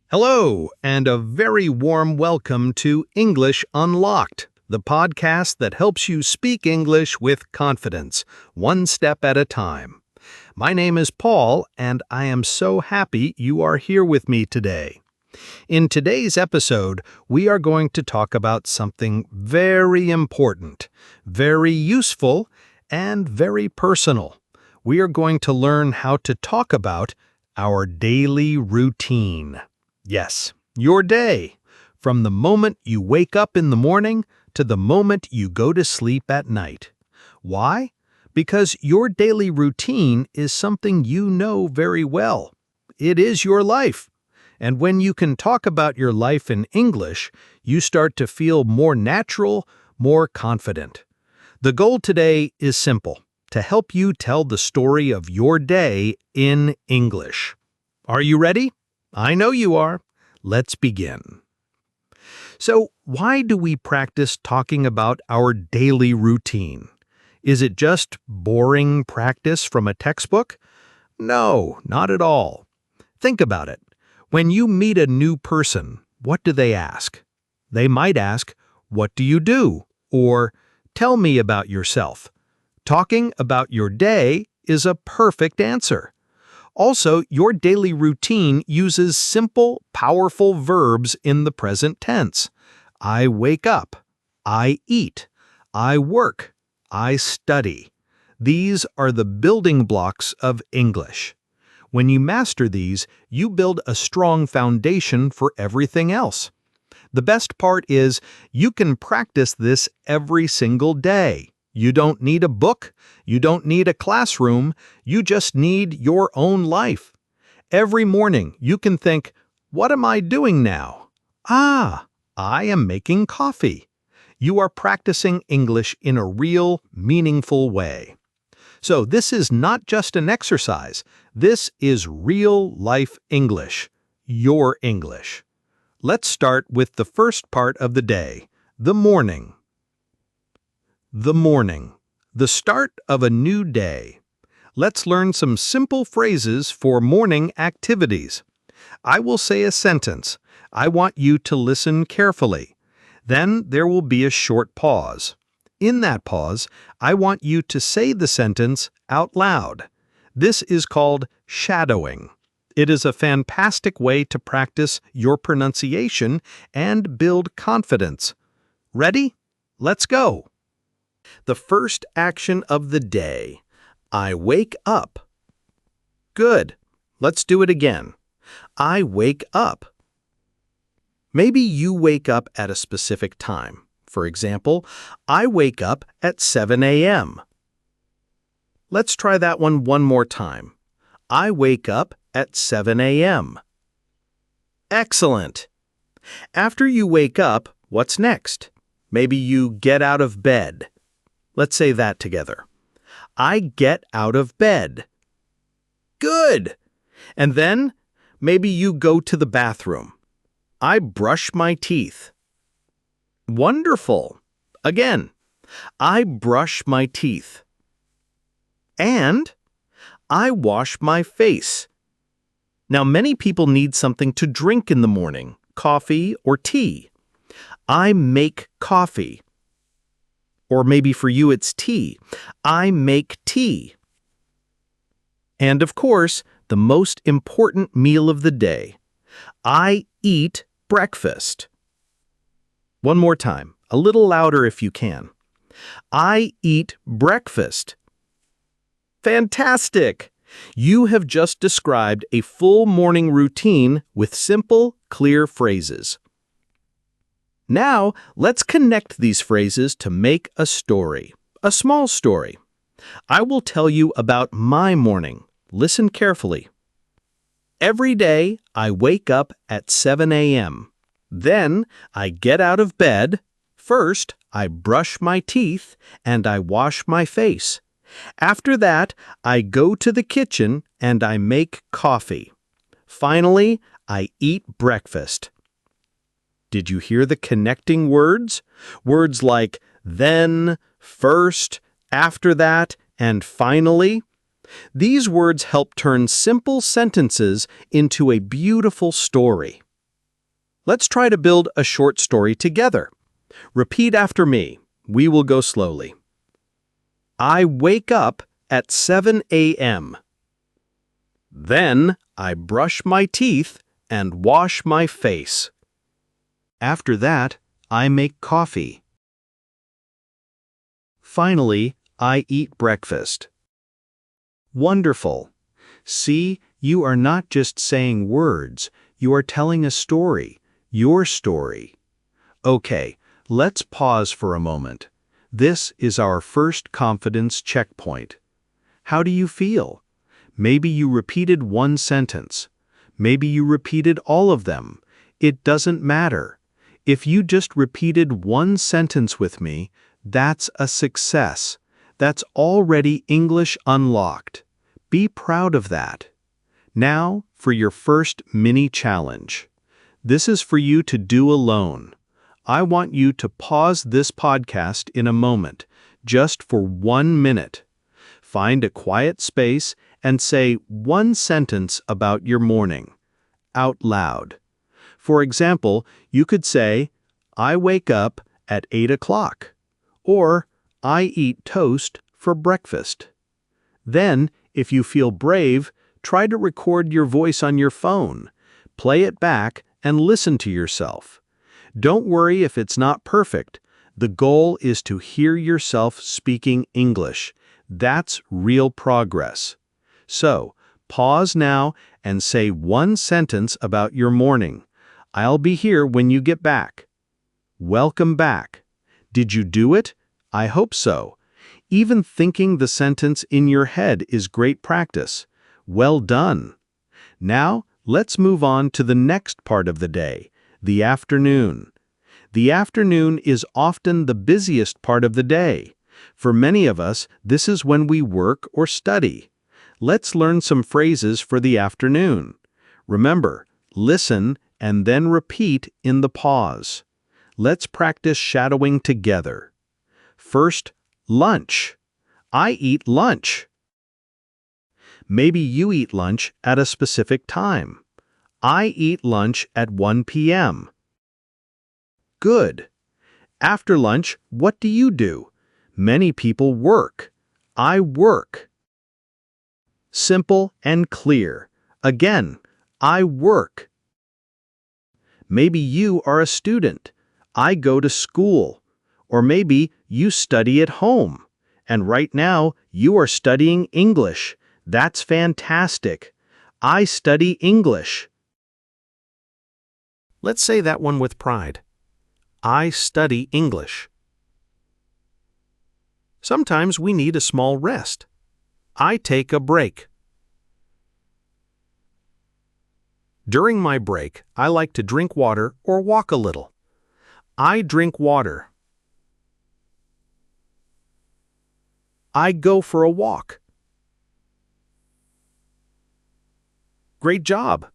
Hello, and a very warm welcome to English Unlocked, the podcast that helps you speak English with confidence, one step at a time. My name is Paul, and I am so happy you are here with me today. In today's episode, we are going to talk about something very important, very useful, and very personal. We are going to learn how to talk about our daily routine. Yes, your day, from the moment you wake up in the morning to the moment you go to sleep at night. Why? Because your daily routine is something you know very well. It is your life. And when you can talk about your life in English, you start to feel more natural, more confident. The goal today is simple, to help you tell the story of your day in English. Are you ready? I know you are. Let's begin. So, why do we practice talking about our daily routine? Is it just boring practice from a textbook? No, not at all. Think about it. When you meet a new person, what do they ask? They might ask, "What do you do?" or "Tell me about yourself." Talking about your day is a perfect answer. Also, your daily routine uses simple, powerful verbs in the present tense. I wake up. I eat. I work. I study. These are the building blocks of English. When you master these, you build a strong foundation for everything else. The best part is you can practice this every single day. You don't need a book, you don't need a classroom, you just need your own life. Every morning you can think, what am I doing now? I am making coffee. You are practicing English in a real, meaningful way. So this is not just an exercise, this is real-life English, your English. Let's start with the first part of the day, the morning. The morning, the start of a new day. Let's learn some simple phrases for morning activities. I will say a sentence. I want you to listen carefully. Then there will be a short pause. In that pause, I want you to say the sentence out loud. This is called shadowing. It is a fantastic way to practice your pronunciation and build confidence. Ready? Let's go. The first action of the day. I wake up. Good. Let's do it again. I wake up. Maybe you wake up at a specific time. For example, I wake up at 7 a.m. Let's try that one more time. I wake up at 7 a.m. Excellent. After you wake up, what's next? Maybe you get out of bed. Let's say that together. I get out of bed. Good. And then, maybe you go to the bathroom. I brush my teeth. Wonderful. Again, I brush my teeth. And I wash my face. Now, many people need something to drink in the morning, coffee or tea. I make coffee. Or maybe for you it's tea. I make tea. And of course, the most important meal of the day. I eat breakfast. One more time, a little louder if you can. I eat breakfast. Fantastic! You have just described a full morning routine with simple, clear phrases. Now, let's connect these phrases to make a story, a small story. I will tell you about my morning. Listen carefully. Every day, I wake up at 7 a.m. Then, I get out of bed. First, I brush my teeth and I wash my face. After that, I go to the kitchen and I make coffee. Finally, I eat breakfast. Did you hear the connecting words? Words like then, first, after that, and finally. These words help turn simple sentences into a beautiful story. Let's try to build a short story together. Repeat after me. We will go slowly. I wake up at 7 a.m. Then I brush my teeth and wash my face. After that, I make coffee. Finally, I eat breakfast. Wonderful. See, you are not just saying words, you are telling a story, your story. Okay, let's pause for a moment. This is our first confidence checkpoint. How do you feel? Maybe you repeated one sentence. Maybe you repeated all of them. It doesn't matter. If you just repeated one sentence with me, that's a success. That's already English unlocked. Be proud of that. Now, for your first mini challenge. This is for you to do alone. I want you to pause this podcast in a moment, just for 1 minute. Find a quiet space and say one sentence about your morning, out loud. For example, you could say, I wake up at 8 o'clock, or I eat toast for breakfast. Then, if you feel brave, try to record your voice on your phone. Play it back and listen to yourself. Don't worry if it's not perfect. The goal is to hear yourself speaking English. That's real progress. So, pause now and say one sentence about your morning. I'll be here when you get back. Welcome back. Did you do it? I hope so. Even thinking the sentence in your head is great practice. Well done. Now, let's move on to the next part of the day, the afternoon. The afternoon is often the busiest part of the day. For many of us, this is when we work or study. Let's learn some phrases for the afternoon. Remember, listen and then repeat in the pause. Let's practice shadowing together. First, lunch. I eat lunch. Maybe you eat lunch at a specific time. I eat lunch at 1 p.m. Good. After lunch, what do you do? Many people work. I work. Simple and clear. Again, I work. Maybe you are a student. I go to school. Or maybe you study at home. And right now, you are studying English. That's fantastic. I study English. Let's say that one with pride. I study English. Sometimes we need a small rest. I take a break. During my break, I like to drink water or walk a little. I drink water. I go for a walk. Great job!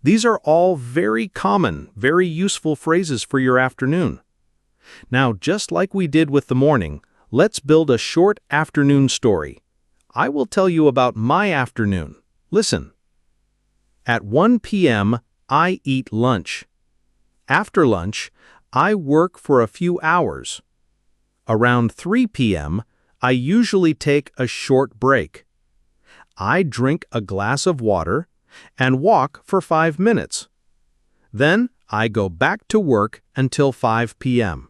These are all very common, very useful phrases for your afternoon. Now, just like we did with the morning, let's build a short afternoon story. I will tell you about my afternoon. Listen. At 1 p.m., I eat lunch. After lunch, I work for a few hours. Around 3 p.m., I usually take a short break. I drink a glass of water and walk for 5 minutes. Then I go back to work until 5 p.m.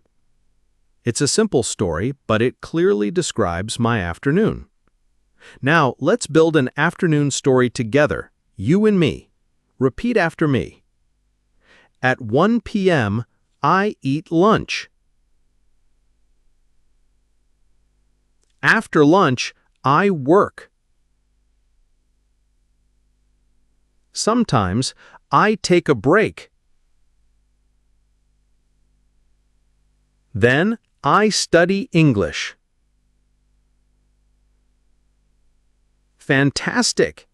It's a simple story, but it clearly describes my afternoon. Now, let's build an afternoon story together, you and me. Repeat after me. At 1 p.m., I eat lunch. After lunch, I work. Sometimes, I take a break. Then, I study English. Fantastic!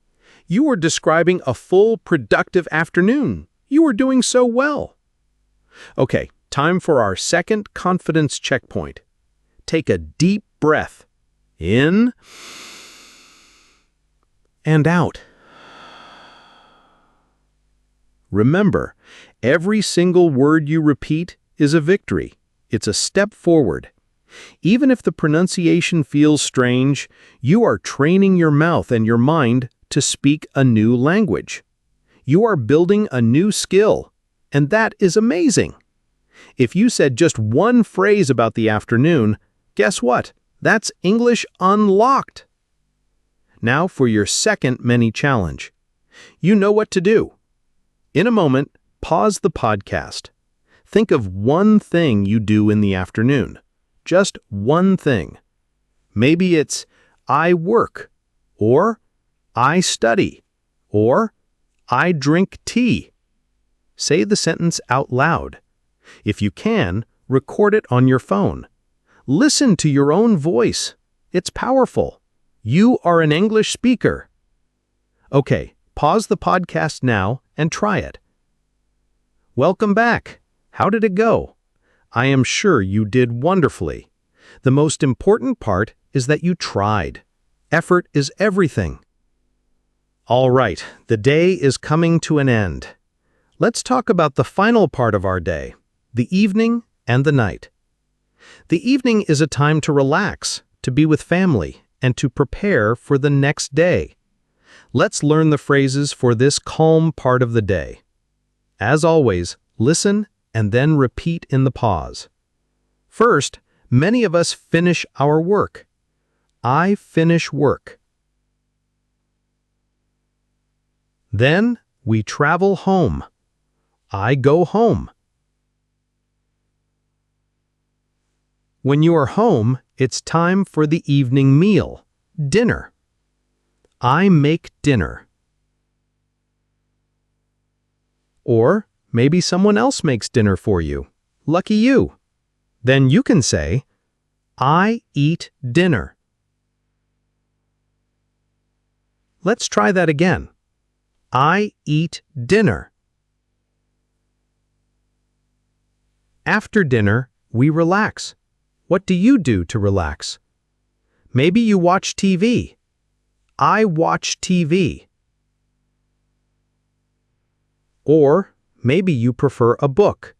You are describing a full, productive afternoon. You are doing so well. Okay, time for our second confidence checkpoint. Take a deep breath. In and out. Remember, every single word you repeat is a victory. It's a step forward. Even if the pronunciation feels strange, you are training your mouth and your mind to speak a new language. You are building a new skill, and that is amazing. If you said just one phrase about the afternoon, guess what? That's English unlocked. Now for your second mini challenge. You know what to do. In a moment, pause the podcast. Think of one thing you do in the afternoon. Just one thing. Maybe it's I work, or I study, or I drink tea. Say the sentence out loud. If you can, record it on your phone. Listen to your own voice. It's powerful. You are an English speaker. Okay, pause the podcast now and try it. Welcome back. How did it go? I am sure you did wonderfully. The most important part is that you tried. Effort is everything. All right, the day is coming to an end. Let's talk about the final part of our day, the evening and the night. The evening is a time to relax, to be with family, and to prepare for the next day. Let's learn the phrases for this calm part of the day. As always, listen and then repeat in the pause. First, many of us finish our work. I finish work. Then we travel home. I go home. When you are home, it's time for the evening meal, dinner. I make dinner. Or maybe someone else makes dinner for you. Lucky you. Then you can say, I eat dinner. Let's try that again. I eat dinner. After dinner, we relax. What do you do to relax? Maybe you watch TV. I watch TV. Or maybe you prefer a book.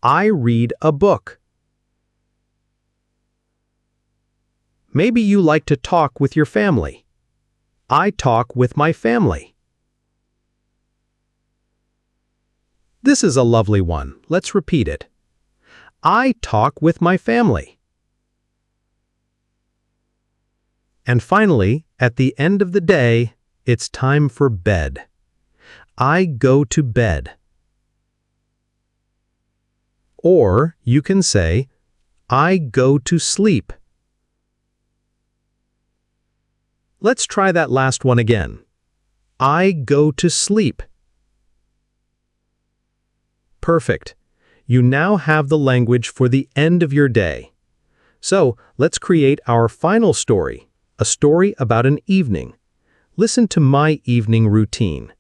I read a book. Maybe you like to talk with your family. I talk with my family. This is a lovely one. Let's repeat it. I talk with my family. And finally, at the end of the day, it's time for bed. I go to bed. Or you can say, I go to sleep. Let's try that last one again. I go to sleep. Perfect. You now have the language for the end of your day. So, let's create our final story, a story about an evening. Listen to my evening routine.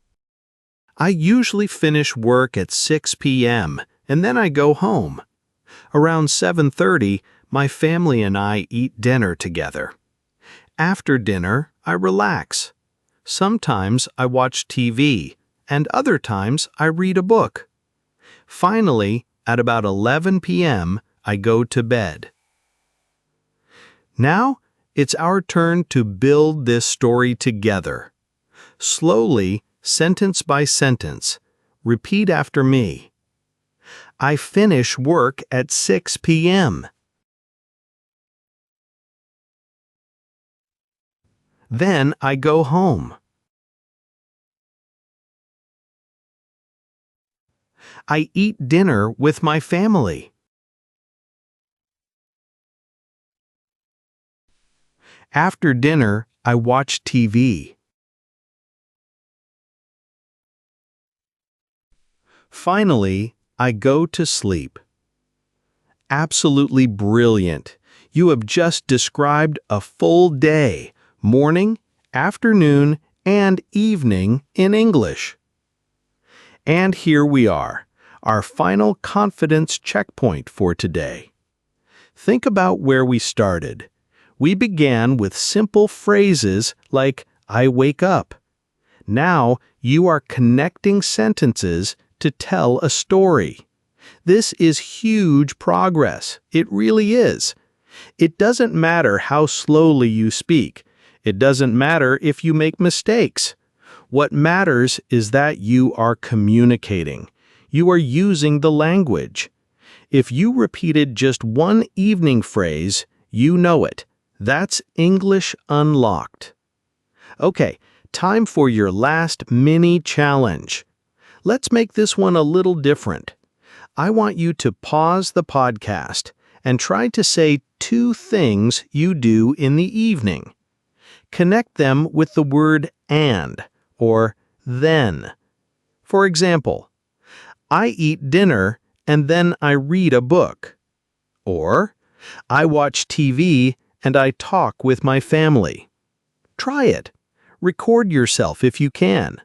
I usually finish work at 6 p.m. and then I go home. Around 7:30, my family and I eat dinner together. After dinner, I relax. Sometimes I watch TV, and other times I read a book. Finally, at about 11 p.m., I go to bed. Now, it's our turn to build this story together. Slowly, sentence by sentence, repeat after me. I finish work at 6 p.m. Then I go home. I eat dinner with my family. After dinner, I watch TV. Finally, I go to sleep. Absolutely brilliant. You have just described a full day, morning, afternoon, and evening in English. And here we are, our final confidence checkpoint for today. Think about where we started. We began with simple phrases like, I wake up. Now you are connecting sentences to tell a story. This is huge progress. It really is. It doesn't matter how slowly you speak. It doesn't matter if you make mistakes. What matters is that you are communicating. You are using the language. If you repeated just one evening phrase, you know it. That's English unlocked. Okay, time for your last mini challenge. Let's make this one a little different. I want you to pause the podcast and try to say 2 things you do in the evening. Connect them with the word and or then. For example, I eat dinner and then I read a book. Or, I watch TV and I talk with my family. Try it. Record yourself if you can.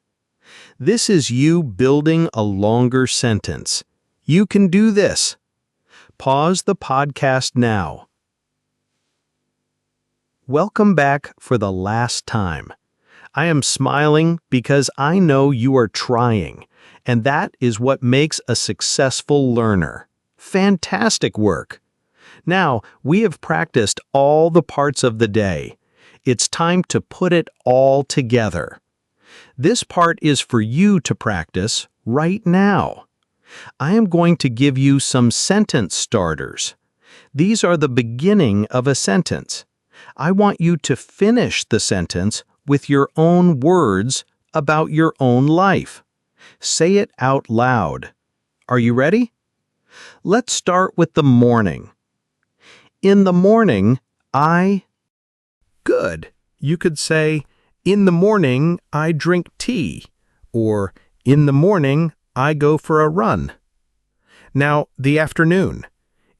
This is you building a longer sentence. You can do this. Pause the podcast now. Welcome back for the last time. I am smiling because I know you are trying, and that is what makes a successful learner. Fantastic work! Now, we have practiced all the parts of the day. It's time to put it all together. This part is for you to practice right now. I am going to give you some sentence starters. These are the beginning of a sentence. I want you to finish the sentence with your own words about your own life. Say it out loud. Are you ready? Let's start with the morning. In the morning, Good. You could say, in the morning, I drink tea, or in the morning, I go for a run. Now, the afternoon.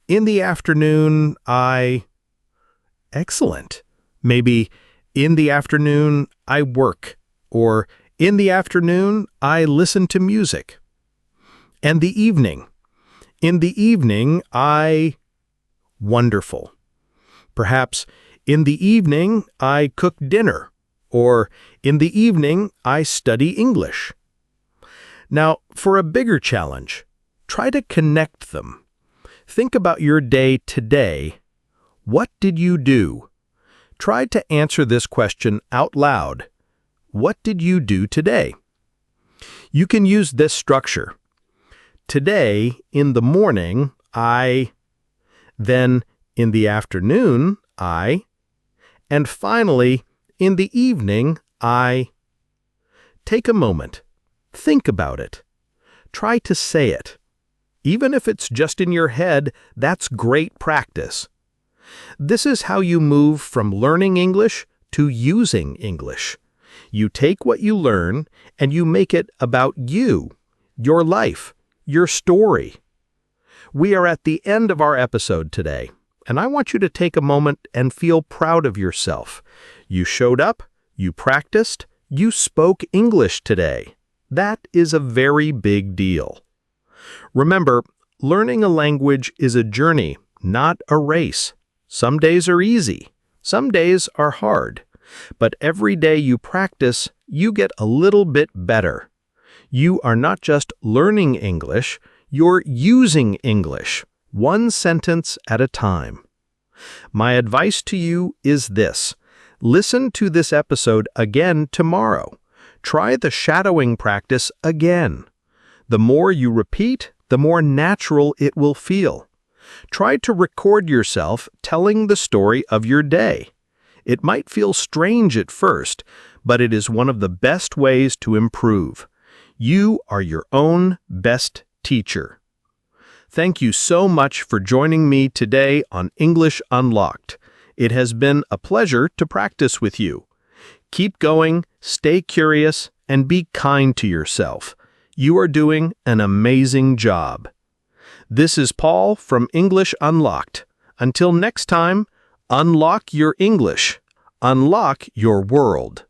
In the afternoon, Excellent. Maybe, in the afternoon, I work, or in the afternoon, I listen to music. And the evening. In the evening, Wonderful. Perhaps, in the evening, I cook dinner, or in the evening, I study English. Now, for a bigger challenge, try to connect them. Think about your day today. What did you do? Try to answer this question out loud. What did you do today? You can use this structure. Today, in the morning, Then, in the afternoon, and finally, in the evening, Take a moment. Think about it. Try to say it. Even if it's just in your head, that's great practice. This is how you move from learning English to using English. You take what you learn and you make it about you, your life, your story. We are at the end of our episode today, and I want you to take a moment and feel proud of yourself. You showed up, you practiced, you spoke English today. That is a very big deal. Remember, learning a language is a journey, not a race. Some days are easy, some days are hard. But every day you practice, you get a little bit better. You are not just learning English, you're using English, one sentence at a time. My advice to you is this. Listen to this episode again tomorrow. Try the shadowing practice again. The more you repeat, the more natural it will feel. Try to record yourself telling the story of your day. It might feel strange at first, but it is one of the best ways to improve. You are your own best teacher. Thank you so much for joining me today on English Unlocked. It has been a pleasure to practice with you. Keep going, stay curious, and be kind to yourself. You are doing an amazing job. This is Paul from English Unlocked. Until next time, unlock your English. Unlock your world.